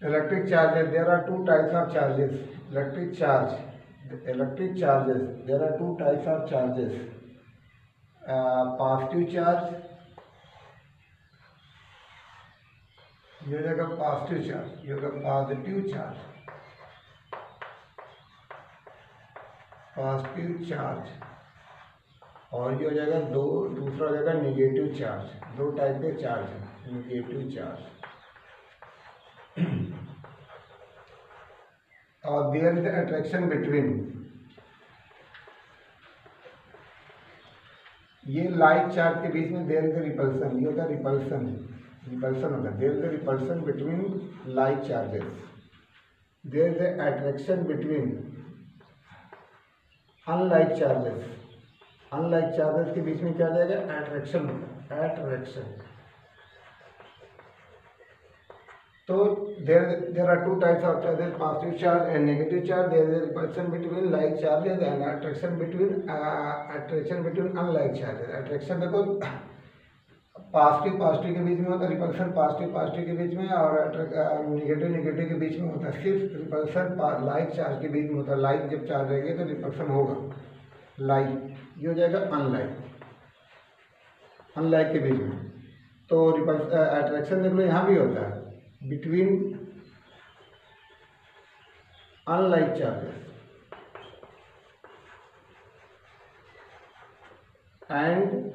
Electric charges. There are two types of charges. Electric charge. Electric charges. There are two types of charges. Positive charge. ये हो जाएगा positive charge, ये होगा positive charge, positive charge, और ये हो जाएगा दूसरा हो जाएगा निगेटिव चार्ज। दो टाइप के चार्ज हैं, निगेटिव चार्ज। और देयर इज अट्रैक्शन बिटवीन, ये लाइट चार्ज के बीच में देयर इज रिपल्सन, ये होता है रिपल्सन, रिपल्सन होता है। There is repulsion between like charges, there is attraction between unlike charges, unlike charges के बीच में क्या जाएगा, अट्रैक्शन होता है, अट्रैक्शन। तो there are two types of charges, positive charge and negative charge. There is a repulsion between like charges and attraction between unlike charges. Attraction देखो positive के बीच में होता है, रिपल्सन पॉजिटिव के बीच में, और निगेटिव के बीच में होता है। सिर्फ रिपल्सन लाइक चार्ज के बीच में होता है। लाइक जब चार्ज रहेगी तो रिपल्सन होगा, लाइक ये हो जाएगा अनलाइक, अनलाइक के बीच में। तो अट्रैक्शन देख लो यहाँ भी होता है between unlike charges and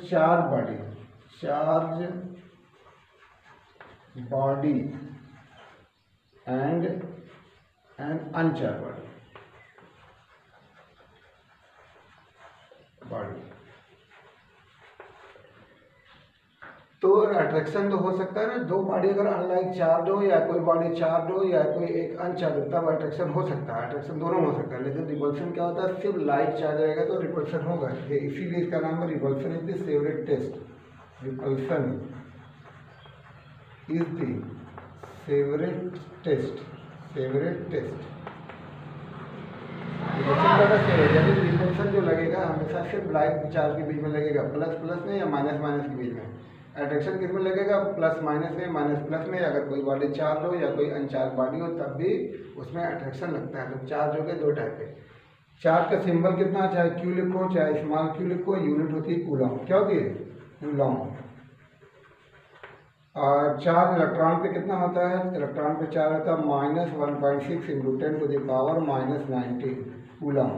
charge body and uncharged body। तो अट्रैक्शन तो हो सकता है ना, दो बॉडी अगर अनलाइक चार्ज हो या कोई बॉडी चार्ज हो या कोई एक अनचार्ज हो तब अट्रैक्शन हो सकता है, अट्रैक्शन दोनों हो सकता है। लेकिन रिपल्सन क्या होता है, सिर्फ लाइक चार्ज रहेगा तो रिपल्सन होगा, इसीलिए इसका नाम है repulsion is the favourite test. Repulsion is the favourite test, favourite test. Repulsion जो लगेगा हमेशा सिर्फ लाइक चार्ज के बीच में लगेगा, प्लस प्लस में या माइनस माइनस के बीच में। अट्रैक्शन किस में लगेगा, प्लस माइनस में, माइनस प्लस में। अगर कोई बॉडी चार्ज हो या कोई अनचार्ज बॉडी हो तब भी उसमें अट्रैक्शन लगता है। तो चार्ज हो गए दो टाइप के। चार्ज का सिंबल कितना, चाहे क्यू लिखो चाहे स्मॉल क्यू लिखो, यूनिट होती है कूलम। क्या होती है, कूलम। और चार्ज इलेक्ट्रॉन पे कितना होता है, इलेक्ट्रॉन पे चार्ज होता है -1.6 × 10⁻⁻19 कूलम।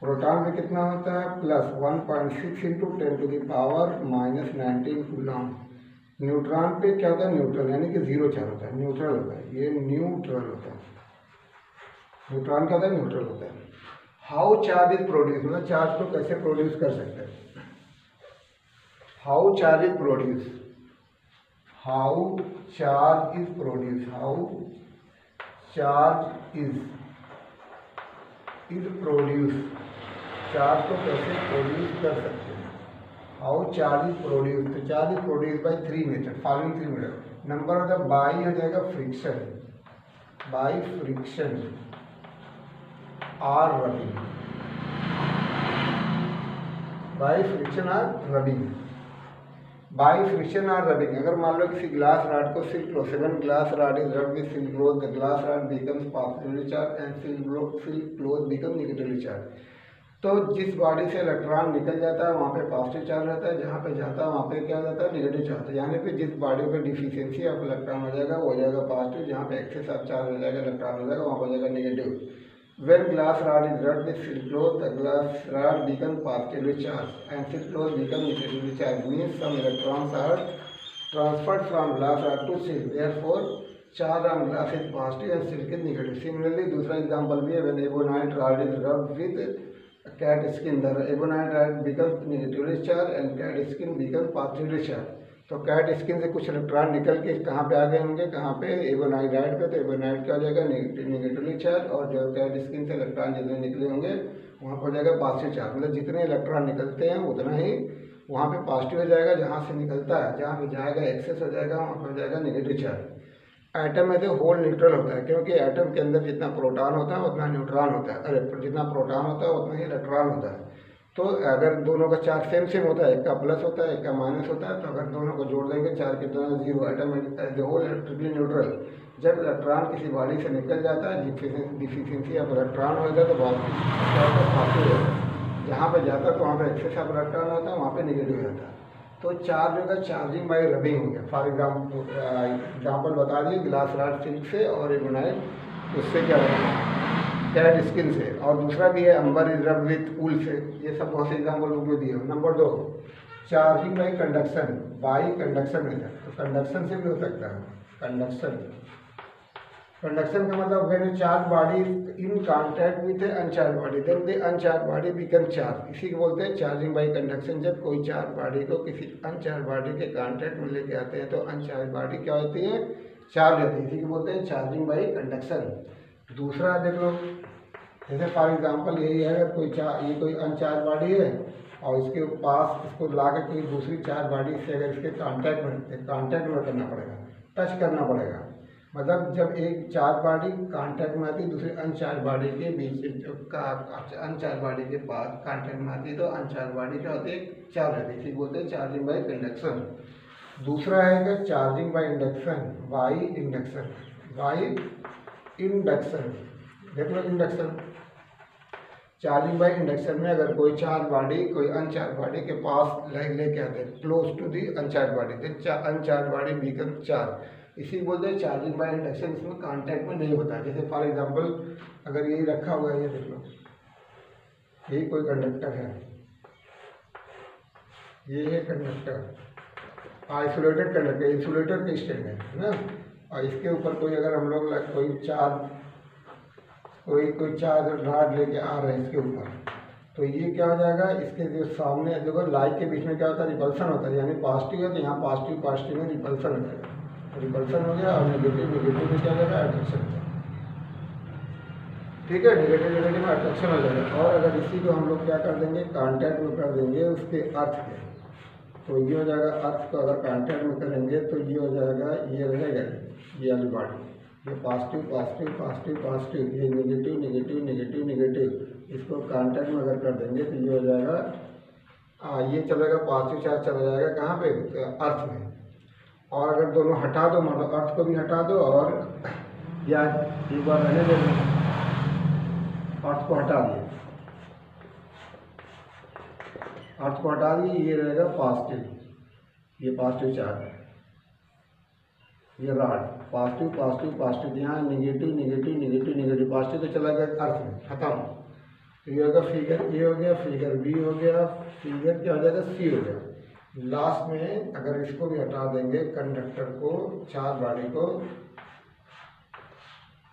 प्रोटॉन पे कितना होता है, +1.6 × 10⁻⁻19 कूलम। न्यूट्रॉन पे क्या होता है, न्यूट्रल, यानी कि जीरो चार्ज होता है, न्यूट्रल होता है, ये न्यूट्रल होता है। न्यूट्रॉन क्या होता है, न्यूट्रल होता है। हाउ चार्ज इज प्रोड्यूस, मतलब चार्ज को कैसे प्रोड्यूस कर सकते हैं। How charge is produce, how charge is produce, how charge is produce, charge को कैसे प्रोड्यूस कर सकते हैं। हाउ चार्ज इज प्रोड्यूस, तो charge is produce by 3 method, following 3 method. Number होता है बाई, हो जाएगा फ्रिक्शन, बाई फ्रिक्शन और रबिंग, बाई फ्रिक्शन और रबिंग, बाई फ्रिक्शन और रबिंग। अगर मान लो किसी ग्लास रॉड को silk cloth, 7 glass rod is rubbed with silk cloth, the glass rod becomes positively charge and silk cloth become negatively charge. तो जिस body से electron निकल जाता है वहाँ पे पॉजिटिव चार्ज रहता है, जहाँ पे जाता है वहाँ पे क्या हो जाता है, नेगेटिव चार्ज। यानी पे जिस बॉडी पे डिफिशियंसी ऑफ इलेक्ट्रॉन हो जाएगा वो हो जाएगा पॉजिटिव, जहाँ पे एक्सेस ऑफ चार्ज हो जाएगा, इलेक्ट्रॉन हो जाएगा, वहाँ हो जाएगा negative. When glass rod is rubbed with silk cloth, the glass rod becomes positively charged and silk cloth becomes negatively charged. Means some electrons are transferred from glass rod to silk. Therefore, charge on glass is positive and silk is negative. Similarly, दूसरा example भी है, when ebonite rod is rubbed with cat skin, the ebonite rod becomes negatively charged and cat skin becomes positively charged. तो cat skin से कुछ electron निकल के कहाँ पे आ गए होंगे, कहाँ पे एबोनाइड पे, तो एबोनाइड क्या हो जाएगा नेगेटिवली चार्ज, और जो कैट स्किन से इलेक्ट्रॉन जितने निकले होंगे वहाँ पर हो जाएगा पॉजिटिव चार्ज। मतलब जितने इलेक्ट्रॉन निकलते हैं उतना ही वहाँ पे पॉजिटिव हो जाएगा, जहाँ से निकलता है जहाँ पे जाएगा एक्सेस हो जाएगा वहाँ पर हो जाएगा नेगेटिव चार्ज। एटम में तो होल न्यूट्रल होता है, क्योंकि एटम के अंदर जितना प्रोटॉन होता है उतना न्यूट्रॉन होता है, अरे जितना प्रोटॉन होता है उतना ही इलेक्ट्रॉन होता है। तो अगर दोनों का चार्ज सेम सेम होता है, एक का प्लस होता है एक का माइनस होता है, तो अगर दोनों को जोड़ देंगे चार्ज कितना है, zero. Atom as a whole electrically neutral. जब इलेक्ट्रॉन किसी बॉडी से निकल जाता है, डिफिशियंसी ऑफ इलेक्ट्रॉन हो जाता है, तो पॉजिटिव होता है। जहाँ पे जाता है तो वहाँ पे एक्सेस ऑफ इलेक्ट्रॉन होता है, वहाँ पे नेगेटिव होता है। तो चार्ज होगा चार्जिंग बाई रबिंग हो गया। फॉर एग्जाम्पल बता दिए ग्लास रॉड सिल्क से और एबोनाइड उससे क्या होगा, कैट स्किन से। और दूसरा भी है अंबर इज रब विथ वूल से। ये सब बहुत से एग्जाम्पल बुक में दिए हो। Number 2 charging by conduction, by conduction method. तो कंडक्शन से भी हो सकता है। कंडक्शन का मतलब when charge body in contact with uncharge body then the अनचार्ज body become charge. इसी को बोलते हैं चार्जिंग बाई कंडक्शन। जब कोई चार्ज बॉडी को किसी अनचार्ज बॉडी के कांटेक्ट में लेके आते हैं तो अनचार्ज बॉडी क्या होती है, चार्ज होती है। इसी को बोलते हैं चार्जिंग बाई कंडक्शन। दूसरा देख लो, जैसे फॉर एग्जांपल यही है, अगर ये कोई अनचार्ज बॉडी है और इसके पास इसको ला के कोई दूसरी चार्ज बॉडी से अगर इसके कांटेक्ट में करना पड़ेगा, टच करना पड़ेगा। मतलब जब एक चार्ज बॉडी कांटेक्ट में आती है दूसरी अनचार्ज बॉडी के बीच का, अनचार्ज बॉडी के पास कांटेक्ट में आती है तो अनचार्ज बॉडी क्या होती है, चार्ज होती है। इसी बोलते हैं चार्जिंग बाई कंडक्शन। दूसरा है charging by induction, by induction. देख लो इंडक्शन, चार्जिंग बाई इंडक्शन में अगर कोई चार्ज बॉडी कोई अनचार्ज बॉडी के पास लेके आते हैं क्लोज टू दी अनचार्ज बॉडी, तो अनचार्ज बॉडी बिकम चार्ज। इसी बोलते हैं चार्जिंग बाई इंडक्शन। इसमें कांटेक्ट में नहीं होता है। जैसे फॉर एग्जांपल अगर यही रखा हुआ है, ये देख लो, यही कोई कंडक्टर है, ये है कंडक्टर, आइसोलेटेड कंडक्टर, इंसुलेटर के स्टैंड है ना। और इसके ऊपर कोई अगर हम लोग कोई चार्ज रॉड लेके आ रहे हैं इसके ऊपर, तो ये क्या हो जाएगा, इसके जो सामने देखो लाइट के बीच में क्या होता है, रिपल्सन होता है। यानी पॉजिटिव है तो यहाँ पॉजिटिव में रिपल्सन हो जाएगा, रिपल्सन हो गया। और नेगेटिव में क्या हो जाएगा, अट्रैक्शन हो जाएगा। ठीक है, नेगेटिव में अट्रैक्शन हो जाएगा। और अगर इसी को हम लोग क्या कर देंगे, कांटेक्ट में कर देंगे उसके अर्थ के, तो ये हो जाएगा। अर्थ को अगर कांटेक्ट में करेंगे तो ये हो जाएगा, ये रहेगा ये वाली बॉडी, ये पॉजिटिव, ये नेगेटिव। इसको कांटेक्ट में अगर कर देंगे तो ये हो जाएगा, ये चलेगा पॉजिटिव चार्ज चला जाएगा कहाँ पे, अर्थ में। और अगर दोनों हटा दो, मतलब अर्थ को भी हटा दो और या एक बार रहने दो, अर्थ को हटा दिए, ये रहेगा पॉजिटिव, ये पॉजिटिव चार्ज है, ये रॉड पॉजिटिव। यहाँ नेगेटिव, पॉजिटिव तो चला गया अर्थ में, खत्म। तो ये होगा फिगर ए हो गया, फिगर बी हो गया, फिगर क्या हो जाएगा, सी हो गया। लास्ट में अगर इसको भी हटा देंगे, कंडक्टर को, चार्ज बॉडी को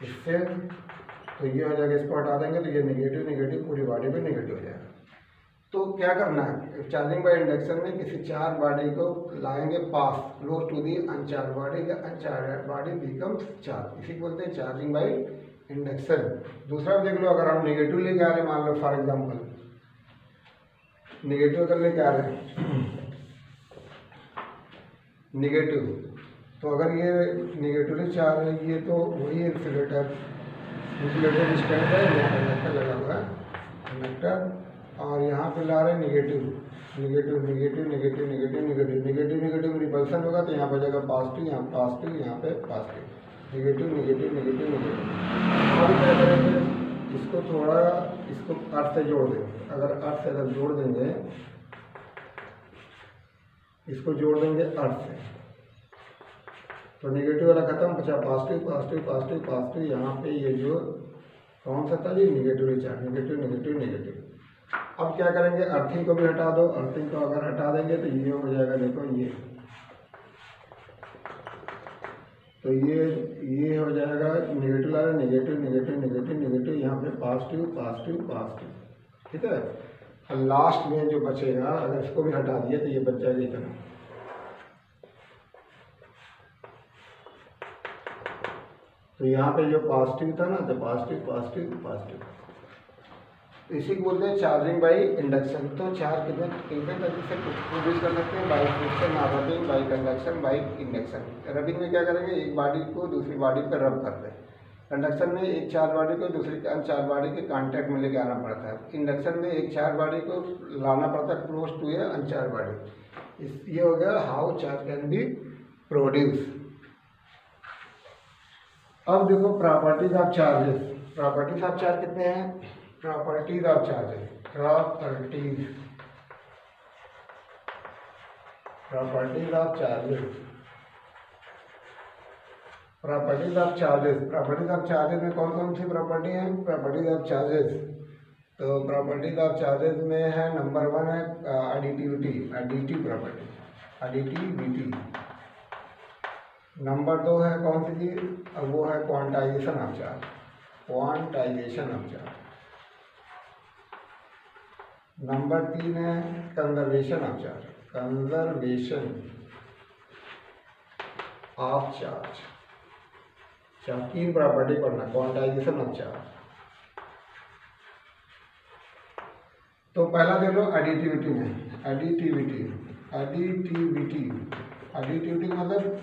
इससे, तो ये हो जाएगा। इसको हटा देंगे तो ये नेगेटिव पूरी बॉडी पे नेगेटिव हो जाएगा। तो क्या करना है, चार्जिंग बाई इंडक्शन में किसी चार्ज बॉडी को लाएंगे पास close to the अनचार्ज body, the अनचार्ज body becomes charge. इसी को बोलते हैं चार्जिंग बाई इंडक्शन। दूसरा देख लो, अगर हम नेगेटिव लेके आ रहे हैं, मान लो फॉर एग्जाम्पल नेगेटिव अगर लेके आ रहे हैं नेगेटिव, तो अगर ये नेगेटिवली चार्ज है, ये तो वही इंसुलेटर स्टैंड है, यहाँ कंडक्टर लगा हुआ है, कंडक्टर, और यहाँ पे ला रहे हैं नेगेटिव रिपल्सन होगा तो यहाँ पर जाएगा पॉजिटिव, यहाँ पे पॉजिटिव, नेगेटिव। अब क्या करेंगे, इसको थोड़ा इसको अर्थ से जोड़ देंगे। अगर अर्थ से अगर जोड़ देंगे, इसको जोड़ देंगे अर्थ से, तो नेगेटिव वाला खत्म, बचा पॉजिटिव। यहाँ पे ये जो कौन सा था, ये नेगेटिव चार्ज, नेगेटिव। अब क्या करेंगे, अर्थिंग को भी हटा दो। अर्थिंग को अगर हटा देंगे तो ये हो जाएगा, देखो ये, तो ये हो जाएगा नेगेटिव वाला, नेगेटिव, यहाँ पे पॉजिटिव। ठीक है। और लास्ट में जो बचेगा, अगर इसको भी हटा दिए तो ये बच जाएगा इतना, तो यहाँ पे जो पॉजिटिव था ना, तो पॉजिटिव पॉजिटिव पॉजिटिव, इसी को बोलते हैं चार्जिंग बाई इंडक्शन। तो चार्ज कितने तरीके से प्रोड्यूस कर सकते हैं, by friction, rubbing, by conduction, by induction. Rubbing में क्या करेंगे, एक बॉडी को दूसरी बॉडी पर रब करते हैं। कंडक्शन में एक चार्ज बॉडी को दूसरी चार्ज बॉडी के कांटेक्ट में लेके आना पड़ता है। इंडक्शन में एक चार्ज बॉडी को लाना पड़ता है close to a uncharge body. ये हो गया how charge can be produce. अब देखो properties of charges. Properties of charge कितने हैं, properties of charges, properties of charges, properties of charges. Properties of charges में कौन कौन सी प्रॉपर्टी है, प्रॉपर्टीज ऑफ चार्जेस। तो प्रॉपर्टीज ऑफ चार्जेस में है नंबर 1 है additivity, additive property, additivity. Number 2 है कौन सी चीज, वो है quantization of charge, quantization of charge. Number 3 है conservation of charge, conservation of charge. 3 property पढ़ना, क्वांटाइजेशन ऑफ चार्ज। तो पहला देख लो एडिटिविटी में, एडिटिविटी, एडिटिविटी, एडिटिविटी मतलब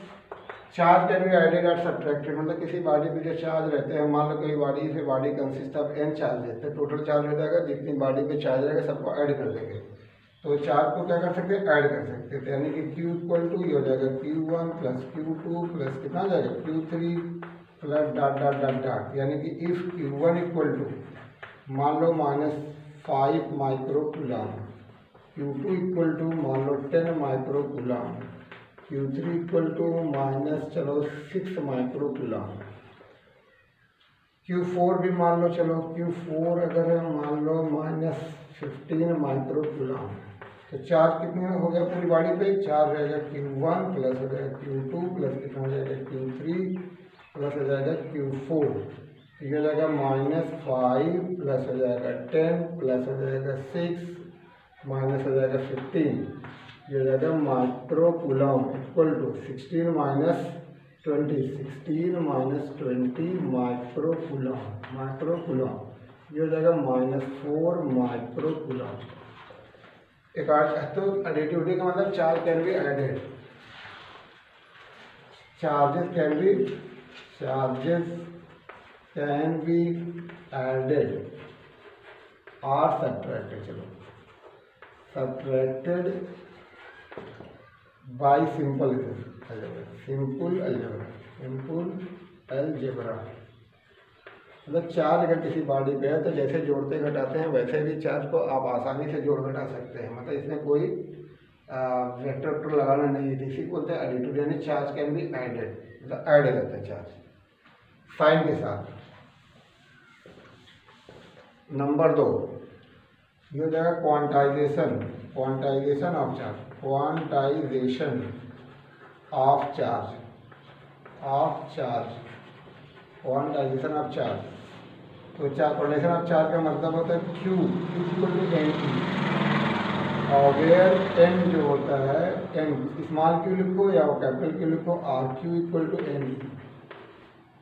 चार्ज कैन बी एडेड और सब्ट्रैक्टेड। मतलब किसी बॉडी पे जो चार्ज रहते हैं, मान लो कोई बॉडी से body consist of n charge है, तो टोटल चार्ज हो जाएगा, जितनी बॉडी पे चार्ज रहेगा सबको ऐड कर देंगे। तो चार्ज को क्या कर सकते हैं, ऐड कर सकते हैं। यानी कि Q इक्वल टू ये हो जाएगा Q1 प्लस Q2 प्लस कितना हो जाएगा Q3 plus dot dot dot dot. यानी कि इफ Q1 इक्वल टू मान लो -5 micro coulomb, Q2 equal to मान लो 10 micro coulomb, Q3 equal to -6 micro coulomb, Q4 भी मान लो, चलो Q4 अगर मान लो -15 माइक्रो कूलम, तो चार्ज कितने हो गया पूरी बॉडी पे, चार्ज रहेगा Q1 प्लस हो जाएगा Q2 प्लस कितना हो जाएगा Q3 प्लस हो जाएगा Q4। ये हो जाएगा -5 प्लस हो जाएगा 10 प्लस हो जाएगा 6 माइनस हो जाएगा 15, ये हो जाएगा micro coulomb equal to 16 minus 20, 16 minus 20 micro coulomb, micro coulomb. ये हो जाएगा -4 माइक्रो कूलम। एक तो एडिटिविटी का मतलब charge can be added, charges can be, charges can be added और सब्ट्रैक्टेड। चलो subtracted by simple algebra, simple algebra, simple algebra. मतलब चार्ज अगर किसी बॉडी पे है तो जैसे जोड़ते घटाते हैं वैसे भी चार्ज को आप आसानी से जोड़ घटा सकते हैं। मतलब इसमें कोई वेक्टर लगाना नहीं है। इसी को बोलते हैं एडिटिविटी, यानी चार्ज कैन बी एडेड, मतलब ऐड हो जाता है चार्ज साइन के साथ। नंबर 2 ये हो जाएगा quantization, quantization of charge, quantization of charge, of charge, quantization of charge. तो क्वांटाइजेशन ऑफ चार्ज का मतलब होता है Q इक्वल टू NT, और वेयर N जो होता है, N स्मॉल q लिखो या कैपिटल Q लिखो, RQ equal to N।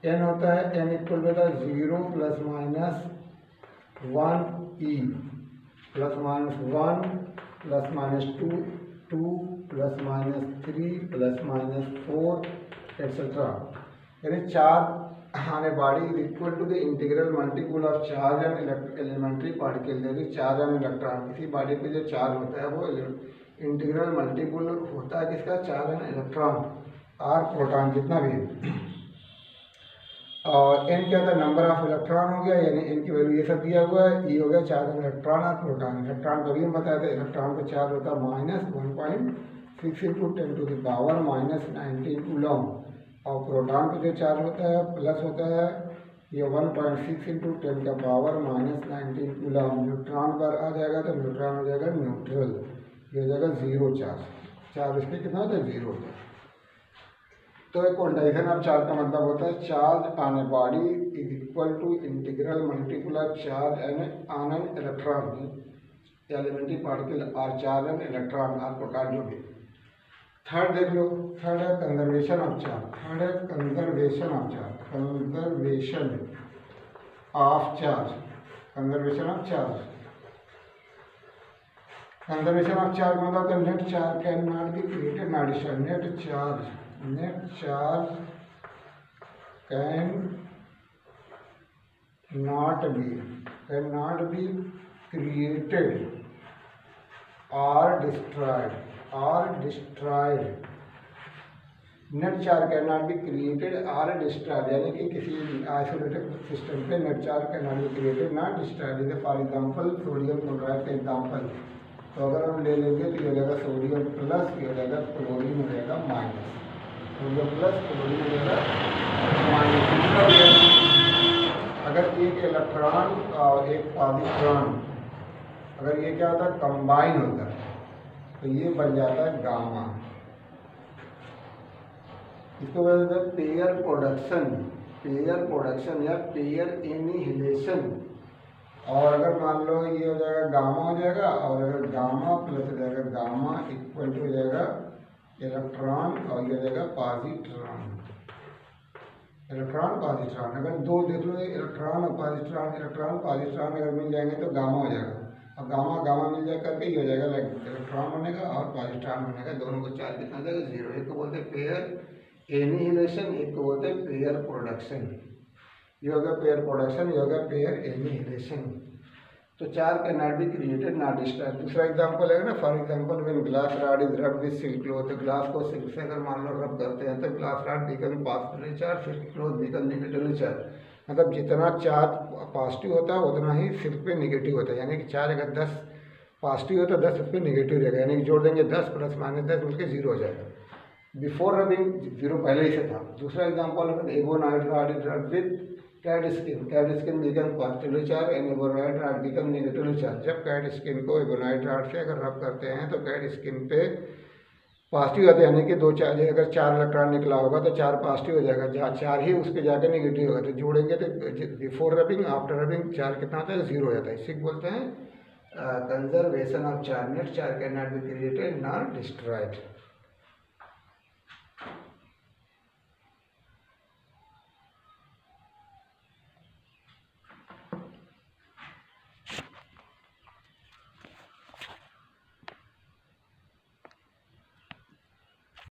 N होता है, N इक्वल होता है 0 plus minus 1E plus minus 1 plus minus 2, 2 plus minus 3 plus minus 4 etcetera. यानी charge on a body is equal to the integral multiple of charge and elementary particle. यानी charge and electron, किसी body पे जो charge होता है वो integral multiple होता है किसका, चार्ज एंड इलेक्ट्रॉन और प्रोटॉन जितना भी है। और एन क्या होता है, नंबर ऑफ इलेक्ट्रॉन हो गया, यानी एन की वैल्यू ये सब दिया हुआ है। ये हो गया चार्ज एंड इलेक्ट्रॉन और प्रोटॉन। इलेक्ट्रॉन कभी हम बताए थे, इलेक्ट्रॉन का चार्ज होता है -1.6 into 10 to the power -19 coulomb, और प्रोटॉन का जो चार्ज होता है प्लस होता है ये 1.6 इंटू 10 का पावर -19 कूलम। न्यूट्रॉन पर आ जाएगा तो न्यूट्रॉन हो जाएगा न्यूट्रल, ये हो जाएगा 0 चार्ज। चार्ज इसमें कितना होता है, 0 होता है। तो एक क्वांटाइजेशन ऑफ चार्ज का मतलब होता है charge on a body is equal to integral multiple of charge and on an electron, elementary particle और चार्ज एंड इलेक्ट्रॉन और प्रोटॉन जो भी। थर्ड देख लो, थर्ड है कंजर्वेशन ऑफ चार्ज। थर्ड है conservation of charge. Conservation of charge. Conservation of charge. Conservation of charge मतलब the net charge cannot be created nor destroyed. Net charge cannot be created or destroyed. Net charge can not be created और destroyed, यानी कि किसी isolated system पे net charge can not be created not destroyed. जैसे for example sodium chloride का example, तो अगर हम ले लेंगे तो ये हो जाएगा सोडियम प्लस, ये हो जाएगा क्लोरीन हो जाएगा माइनस। सोडियम प्लस क्लोरीन हो जाएगा माइनस। अगर एक इलेक्ट्रॉन और एक पॉजिट्रॉन अगर ये क्या होता है कंबाइन होता है तो ये बन जाता है गामा। इसको बोलते हैं पेयर प्रोडक्शन या पेयर एनिहिलेशन। और अगर मान लो ये हो जाएगा गामा हो जाएगा, और अगर गामा प्लस हो जाएगा गामा इक्वल टू हो जाएगा इलेक्ट्रॉन, और ये हो जाएगा पॉजिट्रॉन। इलेक्ट्रॉन पॉजिट्रॉन अगर दो देख लो, इलेक्ट्रॉन और पॉजिट्रॉन अगर मिल जाएंगे तो गामा हो जाएगा, और गामा मिल जाए करके ये हो जाएगा इलेक्ट्रॉन बनेगा और पॉजिट्रॉन बनेगा। दोनों को चार्ज कितना जाएगा 0। एक को बोलते हैं पेयर एनिहिलेशन, एक को बोलते हैं पेयर प्रोडक्शन। ये होगा पेयर प्रोडक्शन, ये होगा पेयर एनिहिलेशन। तो charge can not be created not destroyed. दूसरा एग्जांपल है ना, for example when glass rod is rubbed with silk cloth. तो ग्लास को सिल्क से अगर मान लो रब करते हैं तो glass rod become positively charge, silk cloth become negatively charge. मतलब जितना चार्ज पॉजिटिव होता है उतना ही सिल्क पे नेगेटिव होता है। यानी कि चार्ज अगर 10 पॉजिटिव हो तो 10 उस पर नेगेटिव रहेगा, यानी कि जोड़ देंगे 10 प्लस माइनस 10 मिलकर 0 हो जाएगा। बिफोर रबिंग 0 पहले ही से था। दूसरा एग्जांपल है ebonite rod is rubbed with cat skin become positively charge and ebonite rod become negatively charge. जब कैट स्किन को एबोनाइट रॉड से अगर रब करते हैं तो कैट स्किन पे पॉजिटिव होता है, यानी कि 2 चार्ज, अगर 4 इलेक्ट्रॉन निकला होगा तो 4 पॉजिटिव हो जाएगा, जहाँ 4 ही उस पर जाकर नेगेटिव होगा। तो जोड़ेंगे तो before rubbing after rubbing charge कितना होता है 0 हो जाता है। इसी को बोलते हैं conservation of charge. Net charge can not be created not destroyed.